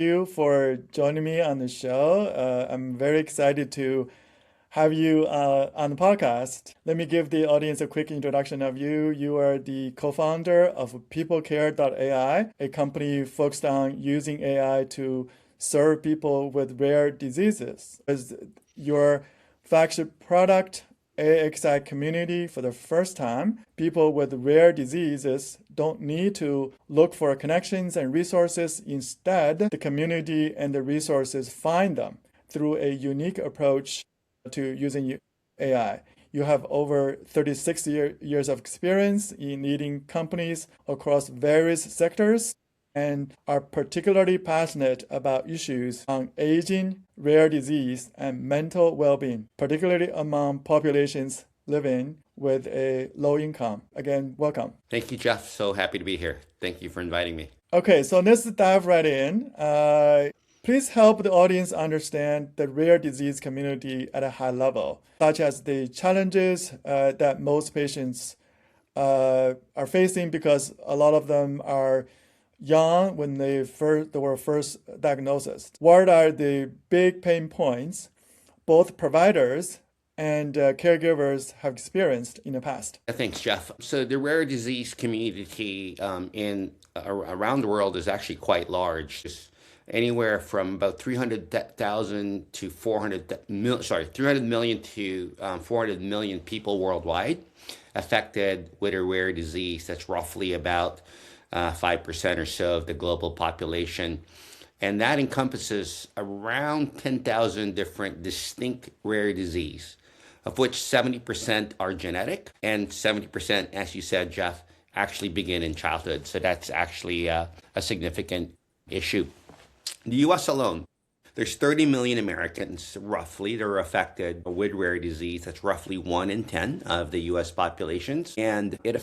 you for joining me on the show. I'm very excited to have you on the podcast. Let me give the audience a quick introduction of you. You are the co-founder of PeopleCare.ai, a company focused on using AI to serve people with rare diseases. As your flagship product, AXI Community, for the first time, people with rare diseases don't need to look for connections and resources. Instead, the community and the resources find them through a unique approach to using AI. You have over 36 years of experience in leading companies across various sectors and are particularly passionate about issues on aging, rare disease, and mental well-being, particularly among populations living with a low income. Again, welcome. Thank you, Jeff. So happy to be here. Thank you for inviting me. Okay, so let's dive right in. Please help the audience understand the rare disease community at a high level, such as the challenges that most patients are facing because a lot of them are young when they were first diagnosed. What are the big pain points both providers and caregivers have experienced in the past? Thanks, Jeff. So the rare disease community around the world is actually quite large. It's anywhere from about 300,000 to 300 million to 400 million people worldwide affected with a rare disease. That's roughly about 5% or so of the global population. And that encompasses around 10,000 different distinct rare disease, of which 70% are genetic and 70%, as you said, Jeff, actually begin in childhood. So that's actually a significant issue. The US alone, there's 30 million Americans roughly that are affected with rare disease. That's roughly 1 in 10 of the US populations. And it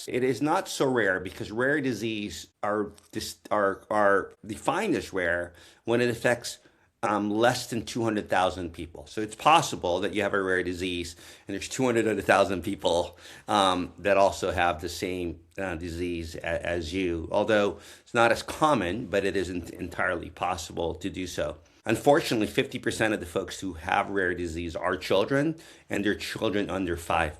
is not so rare because rare disease are defined as rare when it affects less than 200,000 people. So it's possible that you have a rare disease and there's 200,000 people that also have the same disease as you. Although it's not as common, but it isn't entirely possible to do so. Unfortunately, 50% of the folks who have rare disease are children, and they're children under 5.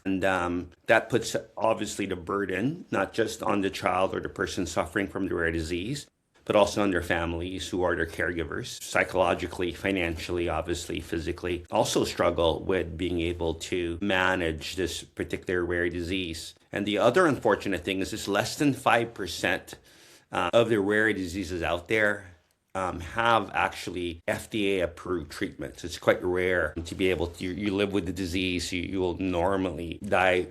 And that puts obviously the burden, not just on the child or the person suffering from the rare disease, but also on their families who are their caregivers, psychologically, financially, obviously, physically, also struggle with being able to manage this particular rare disease. And the other unfortunate thing is less than 5% of the rare diseases out there have actually FDA approved treatments. It's quite rare to be able to, you live with the disease, you will normally die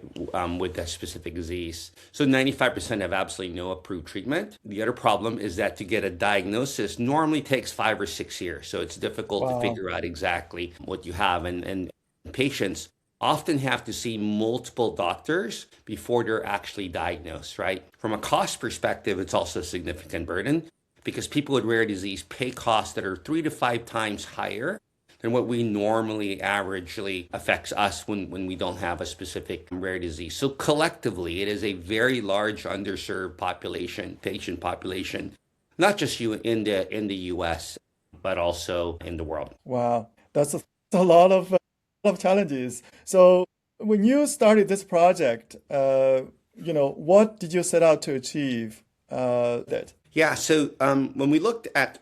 with that specific disease. So 95% have absolutely no approved treatment. The other problem is that to get a diagnosis normally takes 5 or 6 years. So it's difficult to figure out exactly what you have. And patients often have to see multiple doctors before they're actually diagnosed, right? From a cost perspective, it's also a significant burden, because people with rare disease pay costs that are 3 to 5 times higher than what we normally averagely affects us when we don't have a specific rare disease. So collectively, it is a very large underserved patient population, not just in the US, but also in the world. Wow, that's a lot of challenges. So when you started this project, what did you set out to achieve that? Yeah, so when we looked at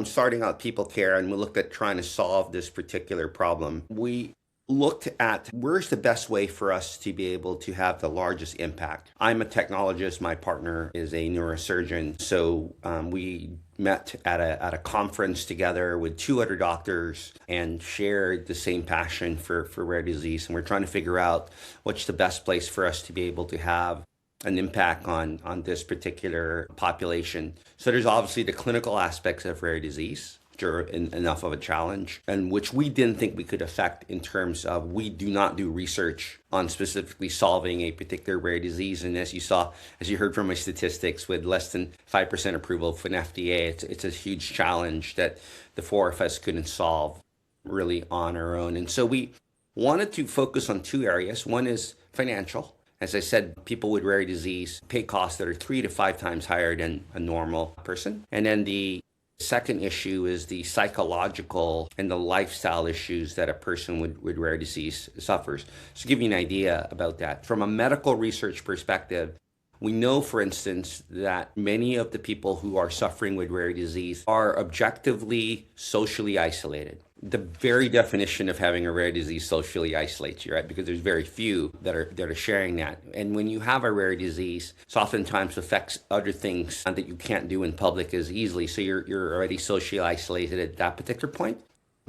starting out People Care and we looked at trying to solve this particular problem, we looked at where's the best way for us to be able to have the largest impact. I'm a technologist, my partner is a neurosurgeon, so we met at a conference together with 2 other doctors and shared the same passion for rare disease, and we're trying to figure out what's the best place for us to be able to have an impact on this particular population. So there's obviously the clinical aspects of rare disease, which are enough of a challenge, and which we didn't think we could affect in terms of we do not do research on specifically solving a particular rare disease. And as you heard from my statistics, with less than 5% approval from FDA, it's a huge challenge that the 4 of us couldn't solve really on our own. And so we wanted to focus on 2 areas. One is financial. As I said, people with rare disease pay costs that are 3 to 5 times higher than a normal person. And then the Second issue is the psychological and the lifestyle issues that a person with rare disease suffers. So to give you an idea about that, from a medical research perspective, we know, for instance, that many of the people who are suffering with rare disease are objectively socially isolated. The very definition of having a rare disease socially isolates you, right? Because there's very few that are sharing that. And when you have a rare disease, it oftentimes affects other things that you can't do in public as easily. So you're already socially isolated at that particular point.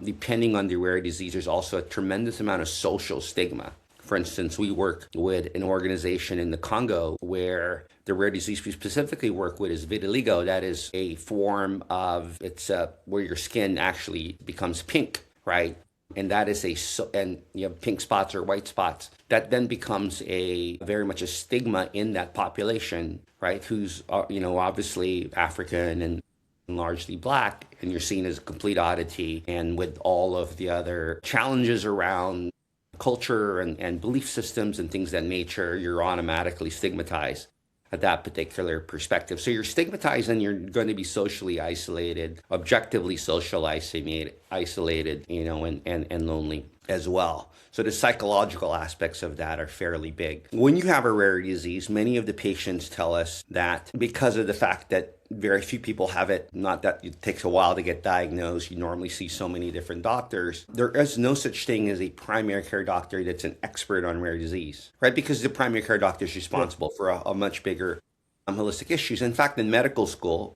Depending on the rare disease, there's also a tremendous amount of social stigma. For instance, we work with an organization in the Congo where the rare disease we specifically work with is vitiligo. That is a form of, where your skin actually becomes pink, right? And that is and you have pink spots or white spots. That then becomes very much a stigma in that population, right? Who's, obviously African and largely Black, and you're seen as a complete oddity. And with all of the other challenges around culture and belief systems and things of that nature, you're automatically stigmatized at that particular perspective. So you're stigmatized and you're going to be socially isolated, objectively social isolated, and lonely as well. So the psychological aspects of that are fairly big. When you have a rare disease, many of the patients tell us that because of the fact that very few people have it, not that it takes a while to get diagnosed, you normally see so many different doctors, there is no such thing as a primary care doctor that's an expert on rare disease, right? Because the primary care doctor is responsible for a much bigger holistic issues. In fact, in medical school,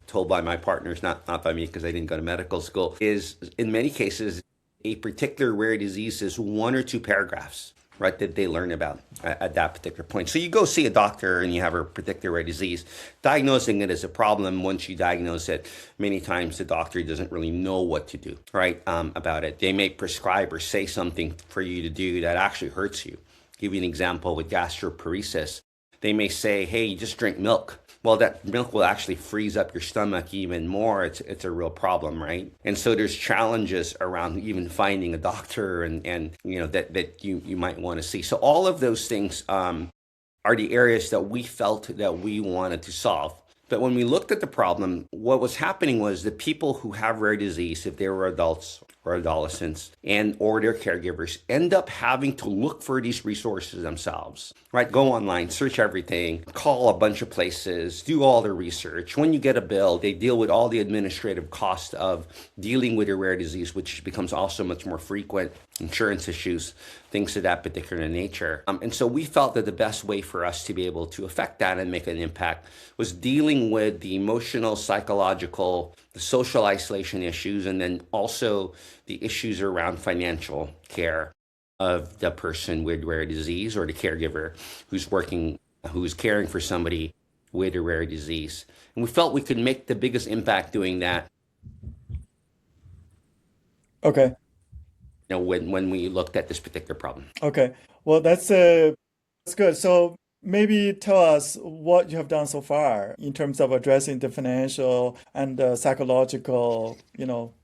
told by my partners, not by me because I didn't go to medical school, is in many cases, a particular rare disease is 1 or 2 paragraphs, right, that they learn about at that particular point. So you go see a doctor and you have a particular rare disease. Diagnosing it is a problem. Once you diagnose it, many times the doctor doesn't really know what to do, right, about it. They may prescribe or say something for you to do that actually hurts you. Give you an example with gastroparesis. They may say, hey, just drink milk. Well, that milk will actually freeze up your stomach even more. It's a real problem, right? And so there's challenges around even finding a doctor and that you might want to see. So all of those things are the areas that we felt that we wanted to solve. But when we looked at the problem, what was happening was the people who have rare disease, if they were adults or adolescents or their caregivers, end up having to look for these resources themselves, right? Go online, search everything, call a bunch of places, do all the research. When you get a bill, they deal with all the administrative cost of dealing with a rare disease, which becomes also much more frequent, insurance issues, things of that particular nature. And so we felt that the best way for us to be able to affect that and make an impact was dealing with the emotional, psychological, the social isolation issues, and then also the issues around financial care of the person with rare disease or the caregiver who's caring for somebody with a rare disease. And we felt we could make the biggest impact doing that. Okay. When we looked at this particular problem. Okay. Well, that's good. So maybe tell us what you have done so far in terms of addressing the financial and psychological,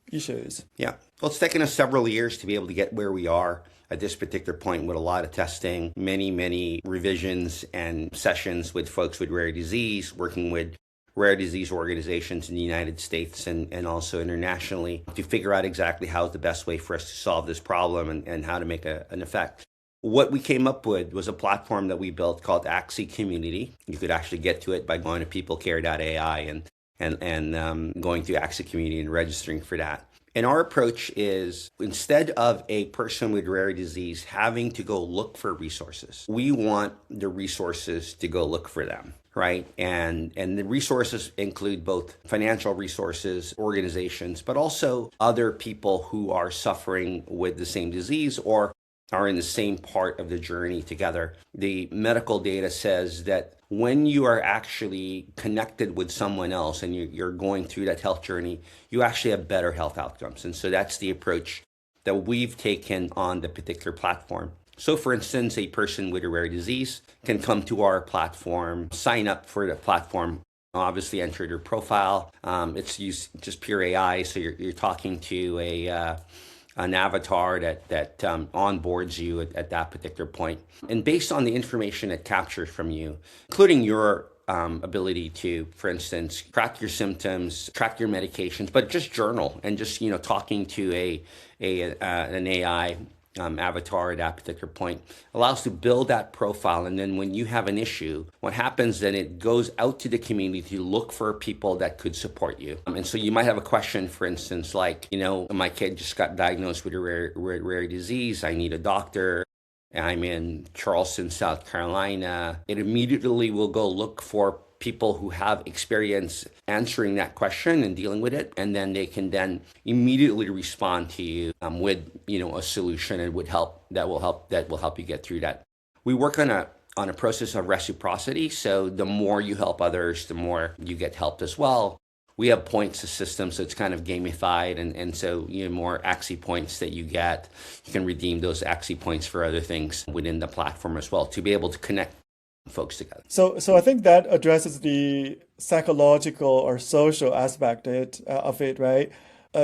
issues. Yeah. Well, it's taken us several years to be able to get where we are at this particular point with a lot of testing, many revisions and sessions with folks with rare disease, working with rare disease organizations in the United States and also internationally to figure out exactly how's the best way for us to solve this problem and how to make an effect. What we came up with was a platform that we built called Axi Community. You could actually get to it by going to peoplecare.ai and going to Axi Community and registering for that. And our approach is, instead of a person with rare disease having to go look for resources, we want the resources to go look for them, right? And the resources include both financial resources, organizations, but also other people who are suffering with the same disease or are in the same part of the journey together. The medical data says that when you are actually connected with someone else and you're going through that health journey, you actually have better health outcomes. And so that's the approach that we've taken on the particular platform. So for instance, a person with a rare disease can come to our platform, sign up for the platform, obviously enter their profile. It's used just pure AI, so you're talking to an avatar that onboards you at that particular point. And based on the information it captures from you, including your ability to, for instance, track your symptoms, track your medications, but just journal and just, talking to an AI avatar at that particular point allows to build that profile. And then when you have an issue, what happens then it goes out to the community to look for people that could support you. And so you might have a question, for instance, like, my kid just got diagnosed with a rare disease. I need a doctor. I'm in Charleston, South Carolina. It immediately will go look for people who have experience answering that question and dealing with it, and then they can then immediately respond to you with a solution and that will help you get through that. We work on a process of reciprocity, so the more you help others, the more you get helped as well. We have points system, so it's kind of gamified, and so more Axie points that you get, you can redeem those Axie points for other things within the platform as well to be able to connect folks together. So I think that addresses the psychological or social aspect of it, right?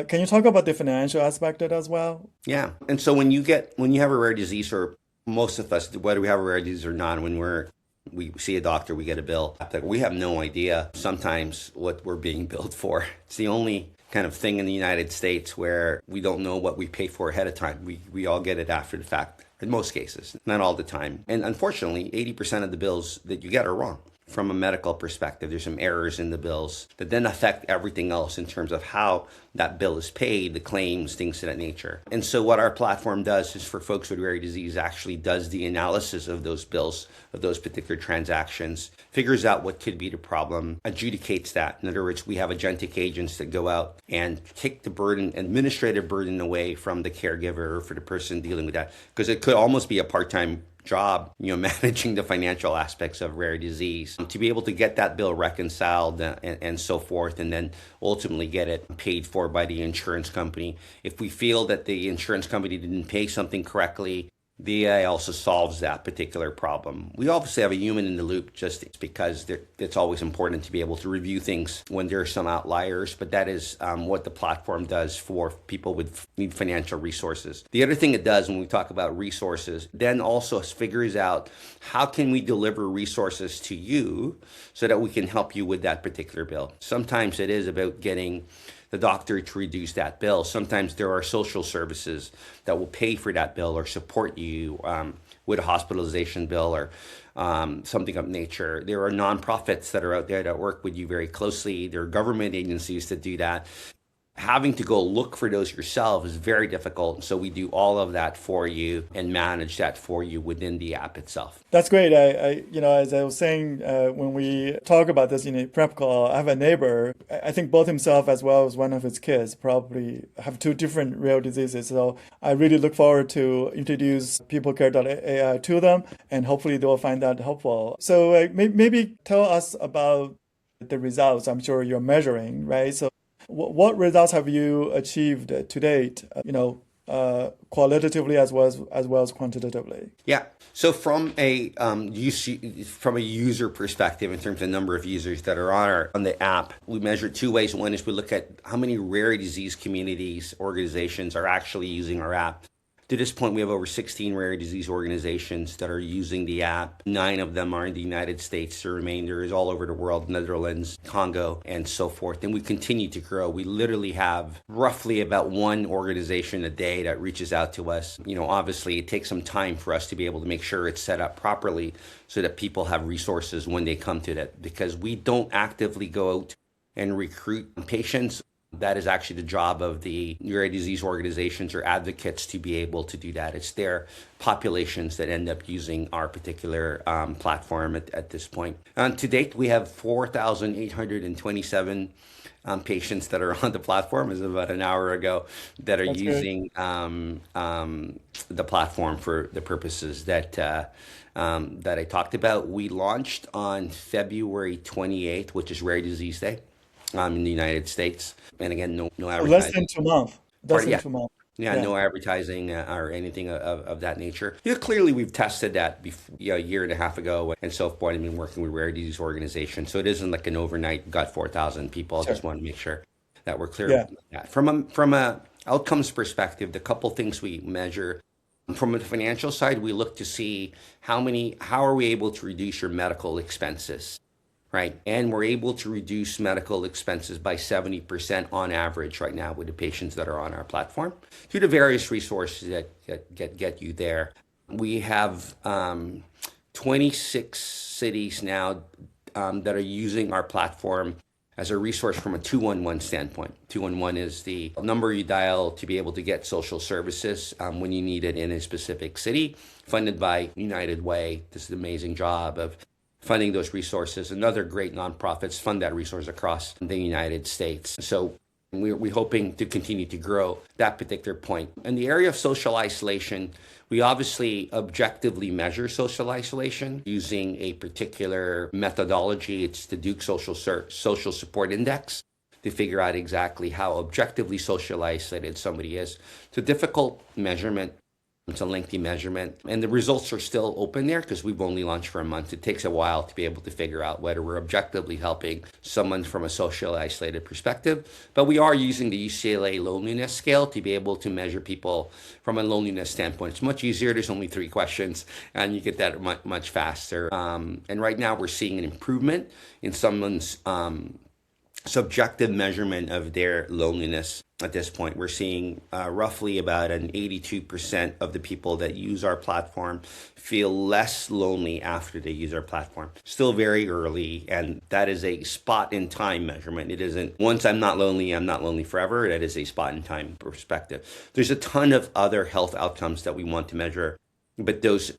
Can you talk about the financial aspect of it as well? Yeah, and so when you have a rare disease, or most of us, whether we have a rare disease or not, when we see a doctor, we get a bill. We have no idea sometimes what we're being billed for. It's the only kind of thing in the United States where we don't know what we pay for ahead of time. We all get it after the fact, in most cases, not all the time. And unfortunately, 80% of the bills that you get are wrong. From a medical perspective, there's some errors in the bills that then affect everything else in terms of how that bill is paid, the claims, things of that nature. And so what our platform does is for folks with rare disease actually does the analysis of those bills, of those particular transactions, figures out what could be the problem, adjudicates that. In other words, we have agentic agents that go out and take the burden, administrative burden away from the caregiver or for the person dealing with that, because it could almost be a part-time job, managing the financial aspects of rare disease, to be able to get that bill reconciled and so forth, and then ultimately get it paid for by the insurance company. If we feel that the insurance company didn't pay something correctly, the AI also solves that particular problem. We obviously have a human in the loop just because it's always important to be able to review things when there are some outliers, but that is what the platform does for people with need financial resources. The other thing it does when we talk about resources, then also figures out how can we deliver resources to you so that we can help you with that particular bill. Sometimes it is about getting the doctor to reduce that bill. Sometimes there are social services that will pay for that bill or support you with a hospitalization bill or something of nature. There are nonprofits that are out there that work with you very closely. There are government agencies that do that. Having to go look for those yourself is very difficult. So we do all of that for you and manage that for you within the app itself. That's great. I as I was saying, when we talk about this in a prep call, I have a neighbor. I think both himself as well as one of his kids probably have two different rare diseases. So I really look forward to introduce peoplecare.ai to them, and hopefully they will find that helpful. So maybe tell us about the results. I'm sure you're measuring, right? So what results have you achieved to date, qualitatively as well as quantitatively? Yeah. So from a user perspective, in terms of the number of users that are on the app, we measure two ways. One is we look at how many rare disease communities, organizations are actually using our app. To this point, we have over 16 rare disease organizations that are using the app. 9 of them are in the United States. The remainder is all over the world, Netherlands, Congo, and so forth. And we continue to grow. We literally have roughly about one organization a day that reaches out to us. Obviously, it takes some time for us to be able to make sure it's set up properly so that people have resources when they come to that, because we don't actively go out and recruit patients. That is actually the job of the rare disease organizations or advocates to be able to do that. It's their populations that end up using our particular platform at this point. To date, we have 4,827 patients that are on the platform, as of about an hour ago, that are using the platform for the purposes that I talked about. We launched on February 28th, which is Rare Disease Day. In the United States, and again, no advertising. Less than 2 months. Yeah, no advertising or anything of that nature. Clearly we've tested that a year and a half ago, and so forth. I've been working with rare disease organizations, so it isn't like an overnight got 4,000 people. I just want to make sure that we're clear about that. From a outcomes perspective, the couple things we measure. From a financial side, we look to see how are we able to reduce your medical expenses. right? And we're able to reduce medical expenses by 70% on average right now with the patients that are on our platform due to various resources that get you there. We have 26 cities now that are using our platform as a resource from a 211 standpoint. 211 is the number you dial to be able to get social services when you need it in a specific city, funded by United Way. This is an amazing job of funding those resources, and other great nonprofits fund that resource across the United States. So we're hoping to continue to grow that particular point. In the area of social isolation, we obviously objectively measure social isolation using a particular methodology. It's the Duke Social Support Index to figure out exactly how objectively social isolated somebody is. It's a difficult measurement. It's a lengthy measurement, and the results are still open there because we've only launched for a month. It takes a while to be able to figure out whether we're objectively helping someone from a socially isolated perspective. But we are using the UCLA loneliness scale to be able to measure people from a loneliness standpoint. It's much easier. There's only 3 questions, and you get that much faster. And right now we're seeing an improvement in someone's subjective measurement of their loneliness. At this point, we're seeing roughly about an 82% of the people that use our platform feel less lonely after they use our platform. Still very early, and that is a spot in time measurement. It isn't once I'm not lonely forever. That is a spot in time perspective. There's a ton of other health outcomes that we want to measure, but those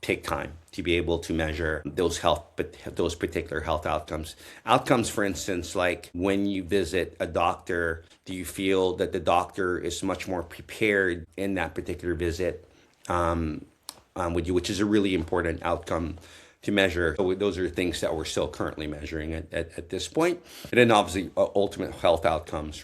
take time to be able to measure those particular health outcomes. Outcomes, for instance, like when you visit a doctor, do you feel that the doctor is much more prepared in that particular visit with you, which is a really important outcome to measure. So those are things that we're still currently measuring at this point. And then obviously ultimate health outcomes.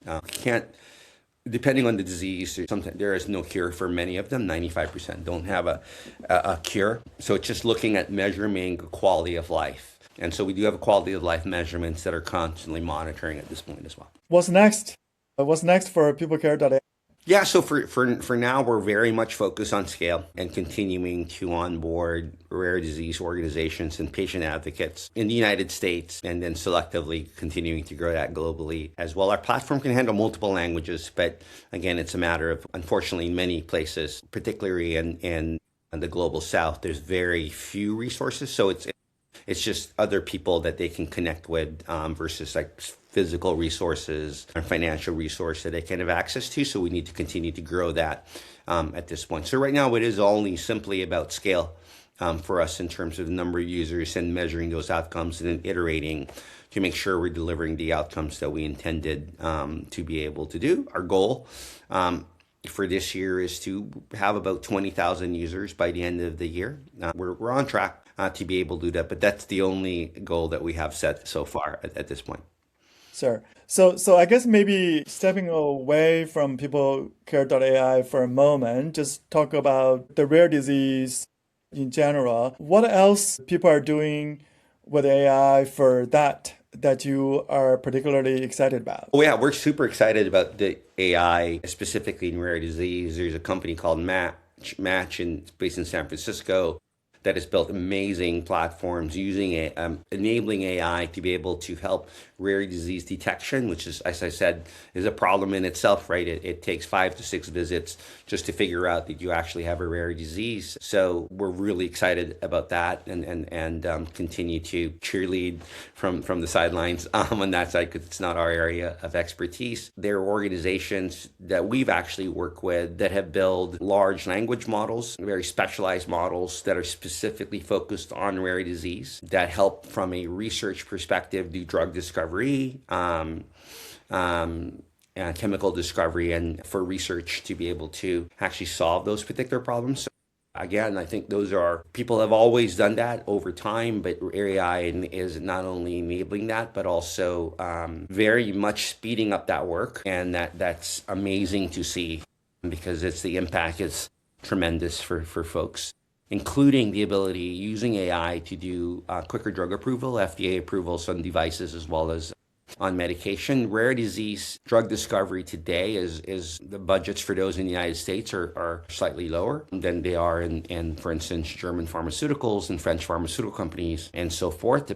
Depending on the disease, sometimes there is no cure for many of them. 95% don't have a cure. So it's just looking at measuring quality of life. And so we do have quality of life measurements that are constantly monitoring at this point as well. What's next? What's next for peoplecare.ai? Yeah, so for now, we're very much focused on scale and continuing to onboard rare disease organizations and patient advocates in the United States, and then selectively continuing to grow that globally as well. Our platform can handle multiple languages, but again, it's a matter of, unfortunately, in many places, particularly in the global south, there's very few resources. So it's just other people that they can connect with versus like physical resources and financial resource that they can have access to. So we need to continue to grow that at this point. So right now it is only simply about scale for us in terms of the number of users and measuring those outcomes and then iterating to make sure we're delivering the outcomes that we intended to be able to do. Our goal for this year is to have about 20,000 users by the end of the year. We're on track to be able to do that, but that's the only goal that we have set so far at this point. Sure. So I guess maybe stepping away from peoplecare.ai for a moment, just talk about the rare disease in general. What else people are doing with AI for that you are particularly excited about? Oh yeah, we're super excited about the AI, specifically in rare disease. There's a company called Match, based in San Francisco, that has built amazing platforms using enabling AI to be able to help rare disease detection, which is, as I said, is a problem in itself, right? It takes 5 to 6 visits just to figure out that you actually have a rare disease. So we're really excited about that and continue to cheerlead from the sidelines on that side because it's not our area of expertise. There are organizations that we've actually worked with that have built large language models, very specialized models that are specifically focused on rare disease that help from a research perspective do drug discovery, chemical discovery, and for research to be able to actually solve those particular problems. So again, I think people have always done that over time, but AI is not only enabling that, but also very much speeding up that work. And that's amazing to see because the impact is tremendous for folks, including the ability using AI to do quicker drug approval, FDA approvals on devices as well as on medication. Rare disease drug discovery today is the budgets for those in the United States are slightly lower than they are in, for instance, German pharmaceuticals and French pharmaceutical companies and so forth.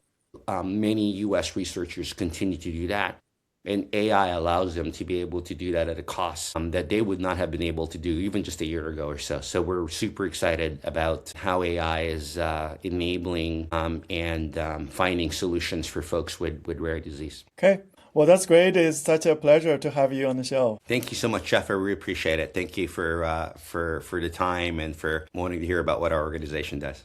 many U.S. researchers continue to do that. And AI allows them to be able to do that at a cost that they would not have been able to do even just a year ago or so. So we're super excited about how AI is enabling and finding solutions for folks with rare disease. Okay. Well, that's great. It's such a pleasure to have you on the show. Thank you so much, Jeff. I really appreciate it. Thank you for the time and for wanting to hear about what our organization does.